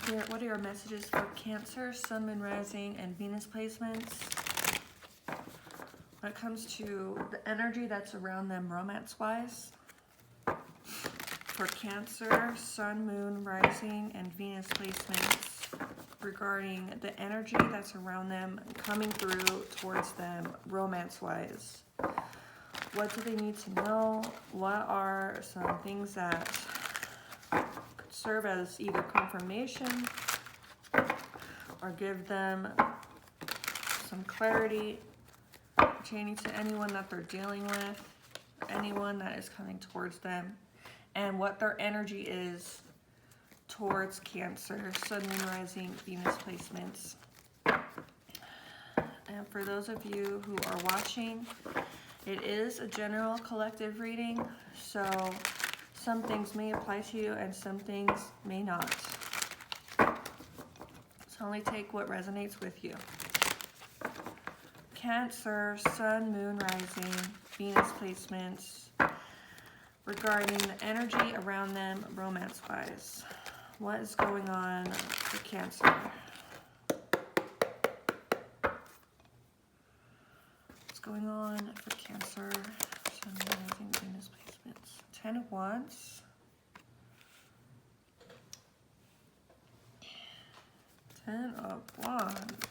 What are your messages for Cancer, Sun, Moon, Rising, and Venus placements? When it comes to the energy that's around them romance-wise, for Cancer, Sun, Moon, Rising, and Venus placements, regarding the energy that's around them coming through towards them romance-wise. What do they need to know? What are some things that could serve as either confirmation or give them some clarity pertaining to anyone that they're dealing with, anyone that is coming towards them, and what their energy is towards Cancer, Sun, Moon, Rising, Venus placements. And for those of you who are watching, it is a general collective reading, so some things may apply to you and some things may not. So only take what resonates with you. Cancer, Sun, Moon, Rising, Venus placements, regarding the energy around them romance-wise. What is going on for Cancer? What's going on for Cancer, Sun, Moon, Rising, Venus placements? 10 of Wands. 10 of Wands.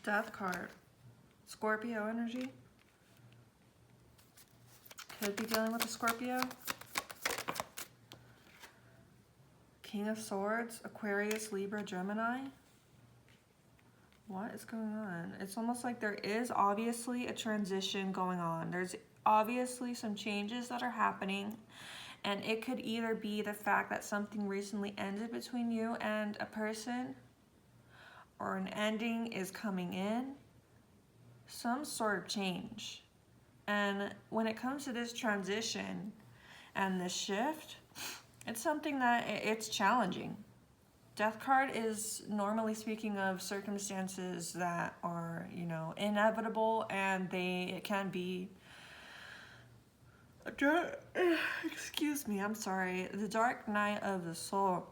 Death card. Scorpio energy. Could be dealing with a Scorpio. King of Swords, Aquarius, Libra, Gemini. What is going on? It's almost like there is obviously a transition going on. There's obviously some changes that are happening. And it could either be the fact that something recently ended between you and a person, or an ending is coming in, some sort of change. And when it comes to this transition and this shift, it's something that it's challenging. Death card is normally speaking of circumstances that are, you know, inevitable, and it can be, excuse me, I'm sorry, the dark night of the soul.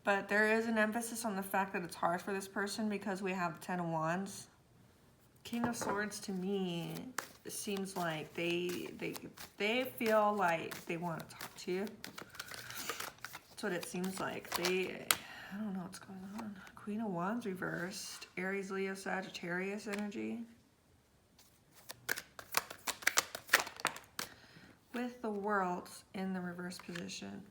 But there is an emphasis on the fact that it's hard for this person because we have the 10 of Wands. King of Swords, to me, it seems like they feel like they want to talk to you. That's what it seems like. I don't know what's going on. Queen of Wands reversed. Aries, Leo, Sagittarius energy. With the World in the reverse position.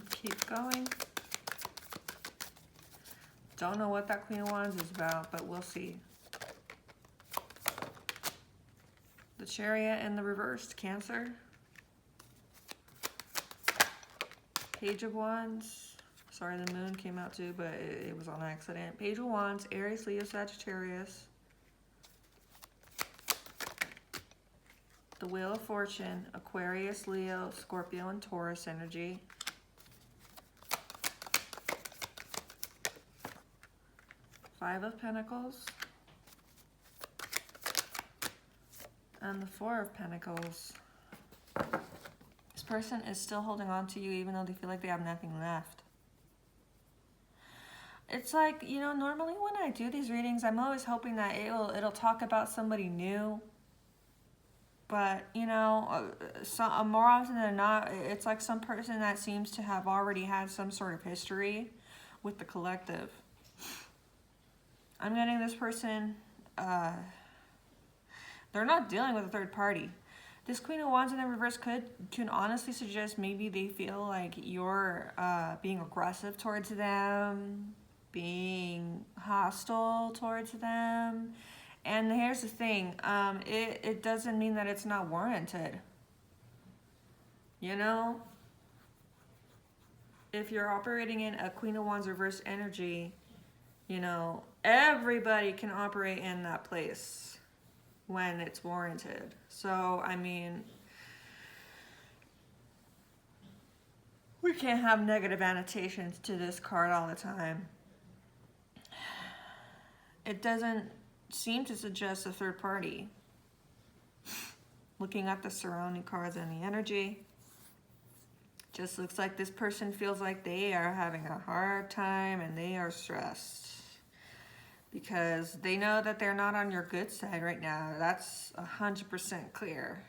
Keep going. Don't know what that Queen of Wands is about, but we'll see. The Chariot in the reversed, Cancer. Page of Wands. Sorry, the Moon came out too, but it was on accident. Page of Wands, Aries, Leo, Sagittarius. The Wheel of Fortune, Aquarius, Leo, Scorpio, and Taurus energy. Five of Pentacles. And the Four of Pentacles. This person is still holding on to you even though they feel like they have nothing left. It's like, you know, normally when I do these readings, I'm always hoping that it'll talk about somebody new. But, you know, more often than not, it's like some person that seems to have already had some sort of history with the collective. I'm getting this person, they're not dealing with a third party. This Queen of Wands in the reverse can honestly suggest maybe they feel like you're being aggressive towards them, being hostile towards them. And here's the thing, it doesn't mean that it's not warranted. You know? If you're operating in a Queen of Wands reverse energy, you know, everybody can operate in that place. when it's warranted. So, I mean, we can't have negative annotations to this card all the time. It doesn't seem to suggest a third party. Looking at the surrounding cards and the energy, just looks like this person feels like they are having a hard time and they are stressed because they know that they're not on your good side right now. That's 100% clear.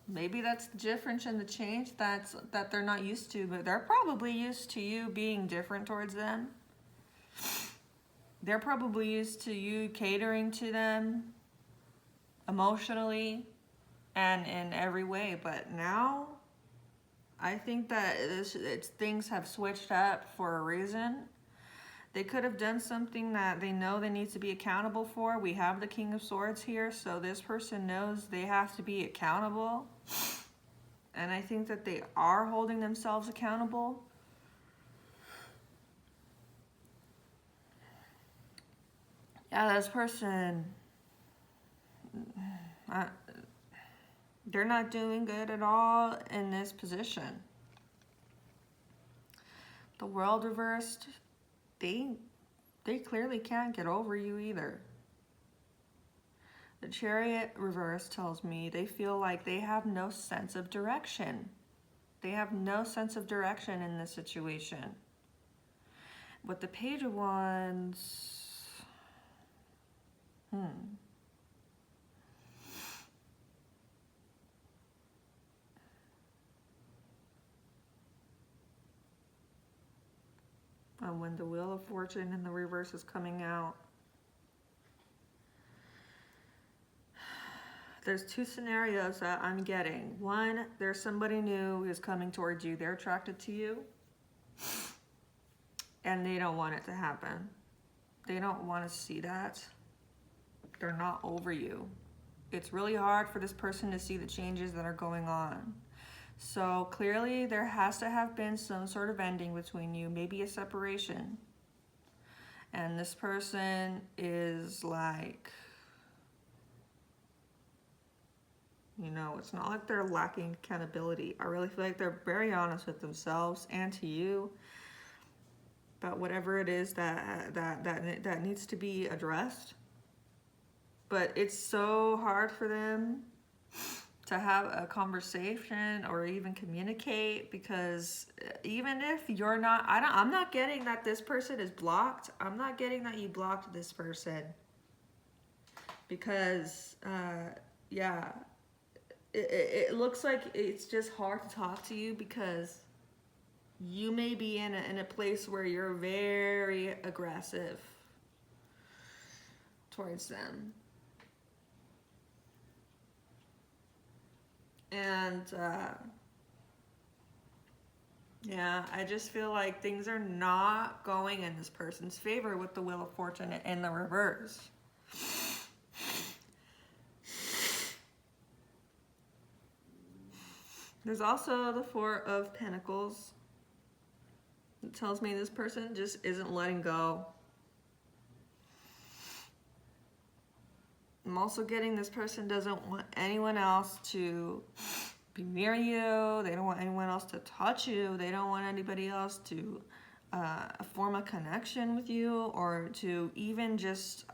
Maybe that's the difference in the change that they're not used to, but they're probably used to you being different towards them. They're probably used to you catering to them emotionally and in every way, but now I think that things have switched up for a reason. They could have done something that they know they need to be accountable for. We have the King of Swords here, so this person knows they have to be accountable. And I think that they are holding themselves accountable. Yeah, this person, they're not doing good at all in this position. The World reversed, they clearly can't get over you either. The Chariot reverse tells me they feel like they have no sense of direction. They have no sense of direction in this situation. With the Page of Wands, and when the Wheel of Fortune in the reverse is coming out, there's two scenarios that I'm getting. One, there's somebody new who's coming towards you. They're attracted to you, and they don't want it to happen. They don't want to see that. They're not over you. It's really hard for this person to see the changes that are going on. So clearly there has to have been some sort of ending between you, maybe a separation. And this person is like, you know, it's not like they're lacking accountability. I really feel like they're very honest with themselves and to you about whatever it is that needs to be addressed. But it's so hard for them to have a conversation or even communicate, because even if you're not, I'm not getting that this person is blocked. I'm not getting that you blocked this person, because yeah, it looks like it's just hard to talk to you because you may be in a place where you're very aggressive towards them. And yeah, I just feel like things are not going in this person's favor with the Wheel of Fortune in the reverse. There's also the Four of Pentacles. It tells me this person just isn't letting go. I'm also getting this person doesn't want anyone else to be near you. They don't want anyone else to touch you. They don't want anybody else to form a connection with you or to even just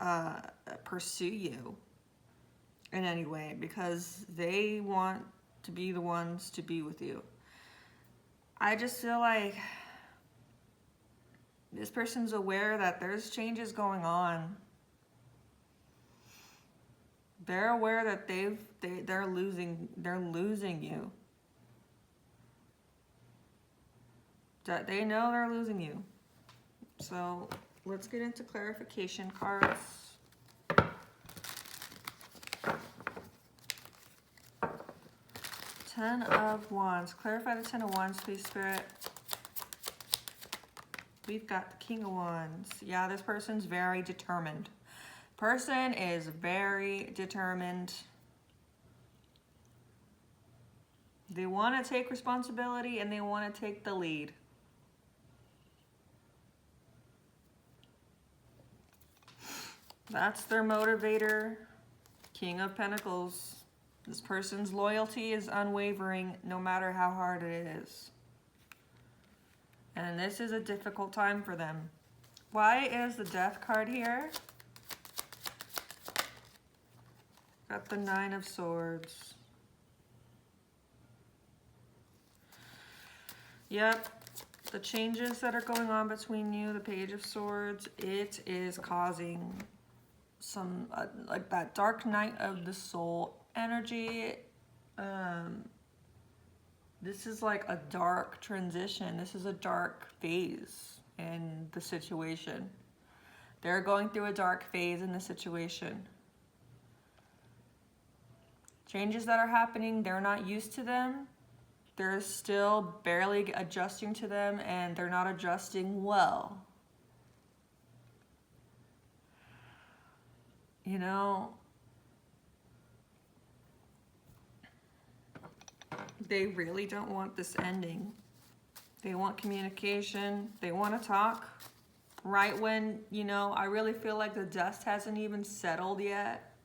pursue you in any way, because they want to be the ones to be with you. I just feel like this person's aware that there's changes going on. They're aware that they're losing you. That they know they're losing you. So let's get into clarification cards. Ten of Wands. Clarify the Ten of Wands, please, Spirit. We've got the King of Wands. Yeah, this person's very determined. Person is very determined. They want to take responsibility and they want to take the lead. That's their motivator. King of Pentacles. This person's loyalty is unwavering no matter how hard it is. And this is a difficult time for them. Why is the Death card here? Got the Nine of Swords. Yep. The changes that are going on between you, the Page of Swords, it is causing some, like that dark night of the soul energy. This is like a dark transition. This is a dark phase in the situation. They're going through a dark phase in the situation. Changes that are happening, they're not used to them. They're still barely adjusting to them, and they're not adjusting well. You know, they really don't want this ending. They want communication. They want to talk. Right when, you know, I really feel like the dust hasn't even settled yet,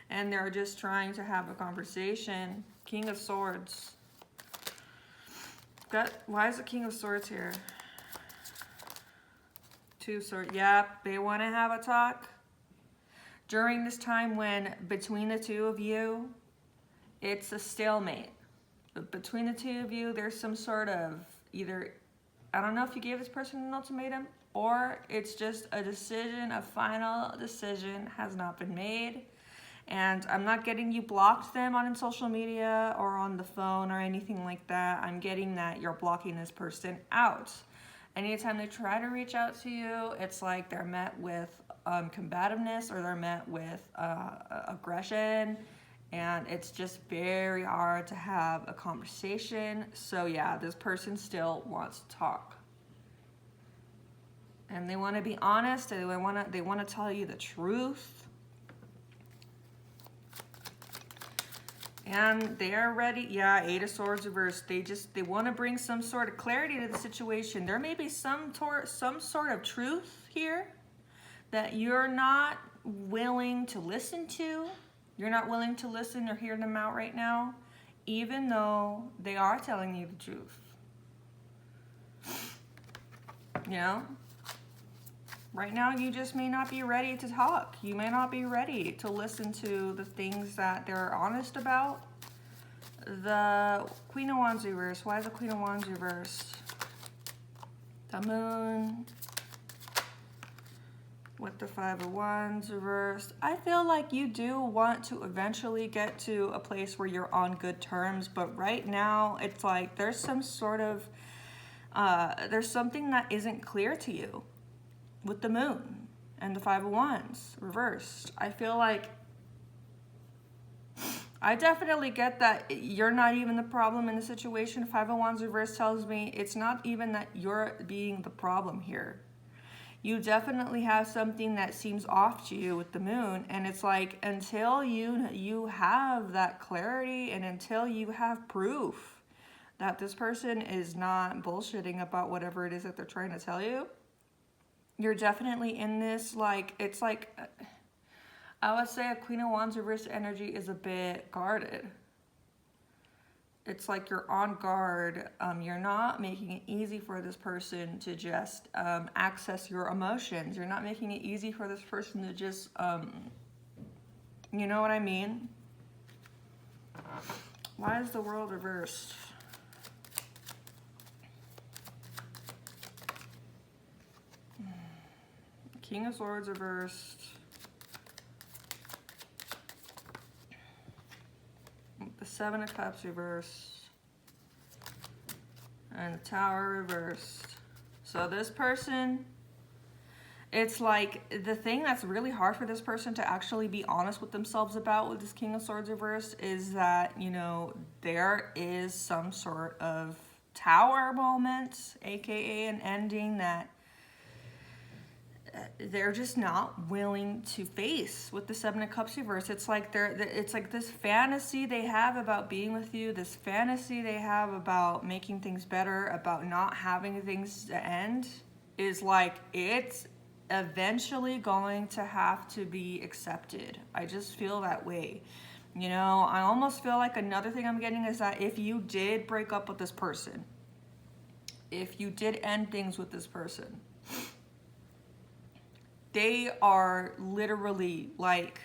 and they're just trying to have a conversation. King of Swords. Why is the King of Swords here? Two of Swords. Yep, they want to have a talk. During this time when between the two of you, it's a stalemate. But between the two of you, there's some sort of either, I don't know if you gave this person an ultimatum, or it's just a decision, a final decision has not been made. And I'm not getting you blocked them on social media or on the phone or anything like that. I'm getting that you're blocking this person out. Anytime they try to reach out to you, it's like they're met with combativeness, or they're met with aggression. And it's just very hard to have a conversation. So yeah, this person still wants to talk. And they want to be honest. They want to tell you the truth. And they are ready. Yeah, Eight of Swords reversed. They want to bring some sort of clarity to the situation. There may be some sort of truth here that you're not willing to listen to. You're not willing to listen or hear them out right now, even though they are telling you the truth. You know? Right now, you just may not be ready to talk. You may not be ready to listen to the things that they're honest about. The Queen of Wands reversed. Why is the Queen of Wands reversed? The Moon with the Five of Wands reversed. I feel like you do want to eventually get to a place where you're on good terms, but right now, it's like there's some sort of, there's something that isn't clear to you. With the Moon and the Five of Wands reversed. I feel like I definitely get that you're not even the problem in the situation. Five of Wands reversed tells me it's not even that you're being the problem here. You definitely have something that seems off to you with the Moon, and it's like until you have that clarity and until you have proof that this person is not bullshitting about whatever it is that they're trying to tell you, you're definitely in this, like, it's like, I would say a Queen of Wands reverse energy is a bit guarded. It's like you're on guard. You're not making it easy for this person to just access your emotions. You're not making it easy for this person to just, you know what I mean? Why is the World reversed? King of Swords reversed. The Seven of Cups reversed. And the Tower reversed. So this person, it's like the thing that's really hard for this person to actually be honest with themselves about with this King of Swords reversed is that, you know, there is some sort of tower moment, aka an ending that they're just not willing to face with the Seven of Cups reverse. It's like it's like this fantasy they have about being with you, this fantasy they have about making things better, about not having things to end, is like it's eventually going to have to be accepted. I just feel that way. You know, I almost feel like another thing I'm getting is that if you did break up with this person, if you did end things with this person, they are literally like,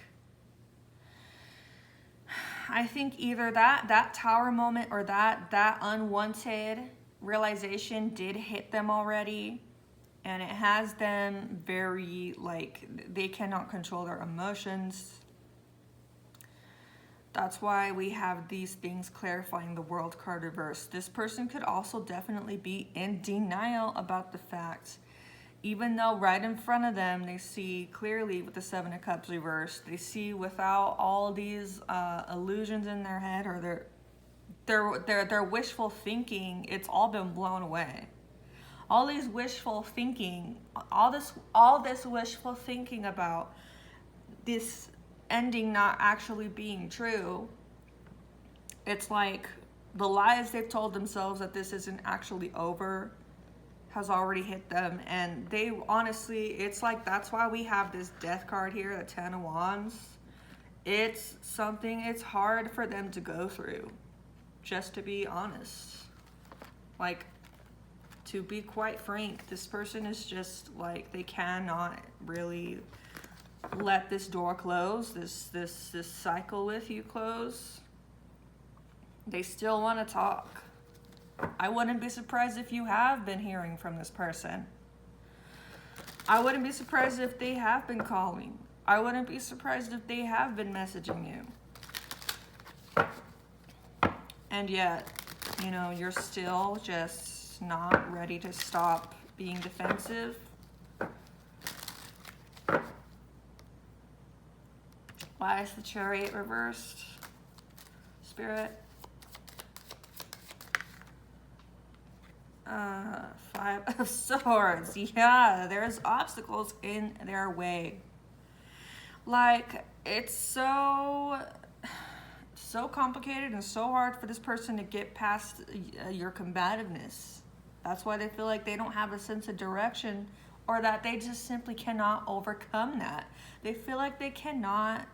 I think either that tower moment or that unwanted realization did hit them already, and it has them very, like, they cannot control their emotions. That's why we have these things clarifying the World card reverse. This person could also definitely be in denial about the fact, even though right in front of them they see clearly with the Seven of Cups reversed, they see without all these illusions in their head or their wishful thinking, it's all been blown away. All these wishful thinking, all this wishful thinking about this ending not actually being true, it's like the lies they've told themselves that this isn't actually over has already hit them, and they honestly, it's like that's why we have this death card here, the Ten of Wands. It's something, it's hard for them to go through, just to be honest. Like, to be quite frank, this person is just like, they cannot really let this door close, this cycle with you close. They still want to talk. I wouldn't be surprised if you have been hearing from this person. I wouldn't be surprised if they have been calling. I wouldn't be surprised if they have been messaging you. And yet, you know, you're still just not ready to stop being defensive. Why is the Chariot reversed? Spirit. Five of Swords. Yeah, there's obstacles in their way. Like, it's so complicated and so hard for this person to get past your combativeness. That's why they feel like they don't have a sense of direction, or that they just simply cannot overcome that. They feel like they cannot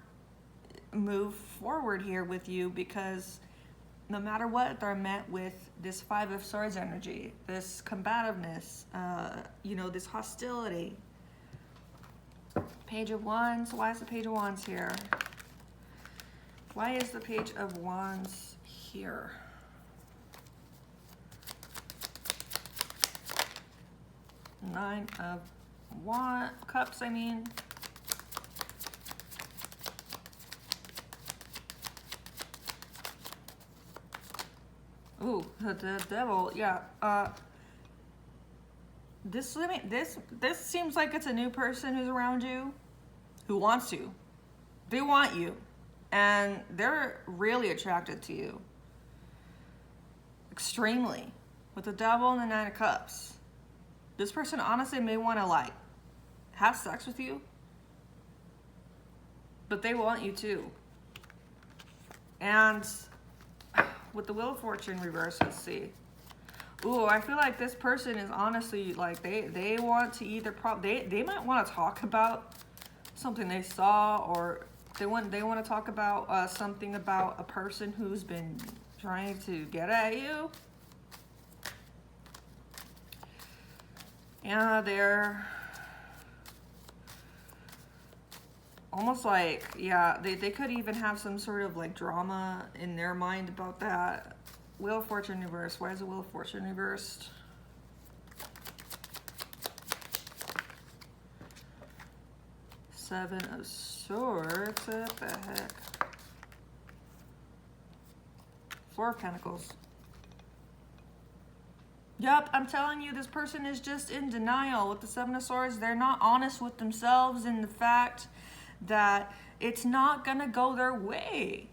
move forward here with you because no matter what, they're met with this Five of Swords energy, this combativeness, you know, this hostility. Page of Wands. Why is the Page of Wands here? Why is the Page of Wands here? Nine of Cups, I mean. Ooh, the Devil, yeah. This seems like it's a new person who's around you, who wants you. They want you, and they're really attracted to you. Extremely. With the Devil and the Nine of Cups. This person honestly may want to, like, have sex with you, but they want you too. And with the Wheel of Fortune reverse, let's see. Ooh, I feel like this person is honestly, like, they want to either they might want to talk about something they saw, or they want to talk about something about a person who's been trying to get at you. Yeah, they're almost like, yeah, they could even have some sort of like drama in their mind about that. Wheel of Fortune reversed. Why is the Wheel of Fortune reversed? Seven of Swords. What the heck? Four of Pentacles. Yup, I'm telling you, this person is just in denial. With the Seven of Swords, they're not honest with themselves in the fact that it's not gonna go their way.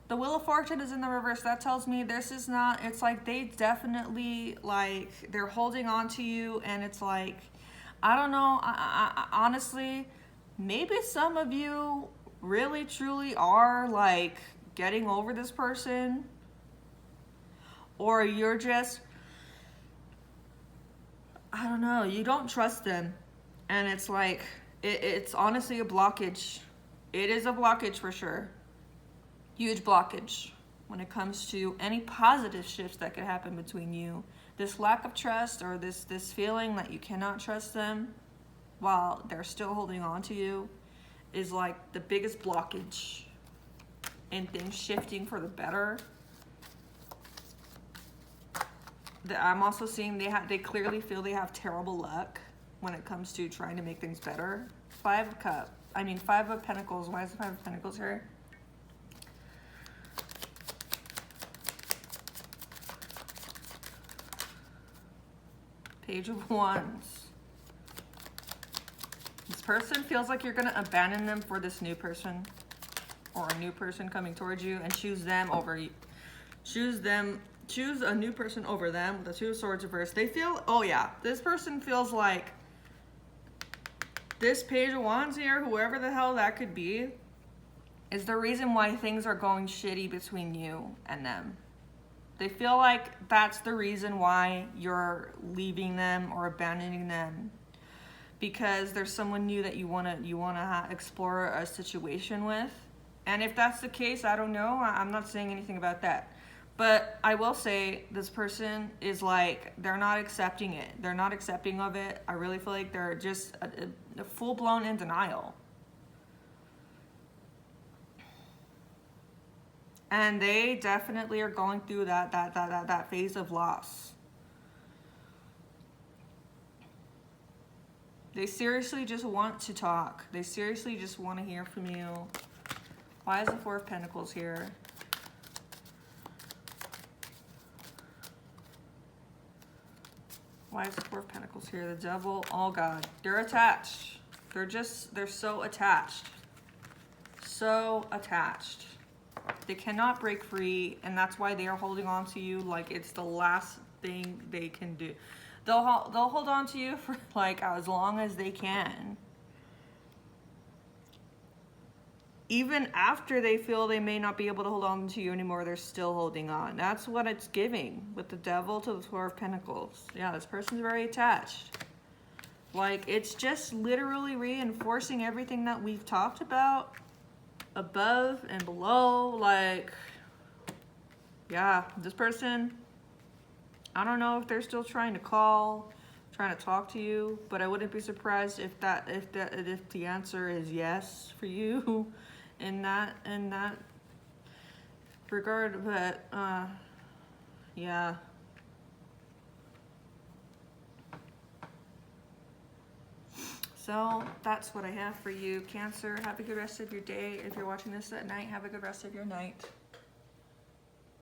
The Wheel of Fortune is in the reverse. That tells me this is not, it's like they definitely, like, they're holding on to you, and it's like, I don't know, I honestly, maybe some of you really truly are, like, getting over this person, or you're just, I don't know, you don't trust them. And it's like, it's honestly a blockage. It is a blockage for sure. Huge blockage when it comes to any positive shifts that could happen between you. This lack of trust, or this feeling that you cannot trust them while they're still holding on to you, is like the biggest blockage in things shifting for the better. I'm also seeing they clearly feel they have terrible luck when it comes to trying to make things better. Five of Pentacles. Why is the Five of Pentacles here? Page of Wands. This person feels like you're going to abandon them for this new person, or a new person coming towards you, and choose them over you. Choose a new person over them with the Two of Swords reversed. They feel, oh yeah, this person feels like this Page of Wands here, whoever the hell that could be, is the reason why things are going shitty between you and them. They feel like that's the reason why you're leaving them or abandoning them, because there's someone new that you wanna explore a situation with. And if that's the case, I don't know. I'm not saying anything about that. But I will say this person is like, they're not accepting it. They're not accepting of it. I really feel like they're just a full-blown in denial. And they definitely are going through that phase of loss. They seriously just want to talk. They seriously just want to hear from you. Why is the Four of Pentacles here? Why is the Four of Pentacles here? The Devil. Oh God. They're attached. They're so attached. So attached. They cannot break free, and that's why they are holding on to you like it's the last thing they can do. They'll hold on to you for like as long as they can. Even after they feel they may not be able to hold on to you anymore, they're still holding on. That's what it's giving with the Devil to the Four of Pentacles. Yeah, this person's very attached. Like, it's just literally reinforcing everything that we've talked about above and below. Like, yeah, this person, I don't know if they're still trying to call, trying to talk to you, but I wouldn't be surprised if the answer is yes for you in that regard. But yeah. So that's what I have for you, Cancer. Have a good rest of your day. If you're watching this at night, have a good rest of your night.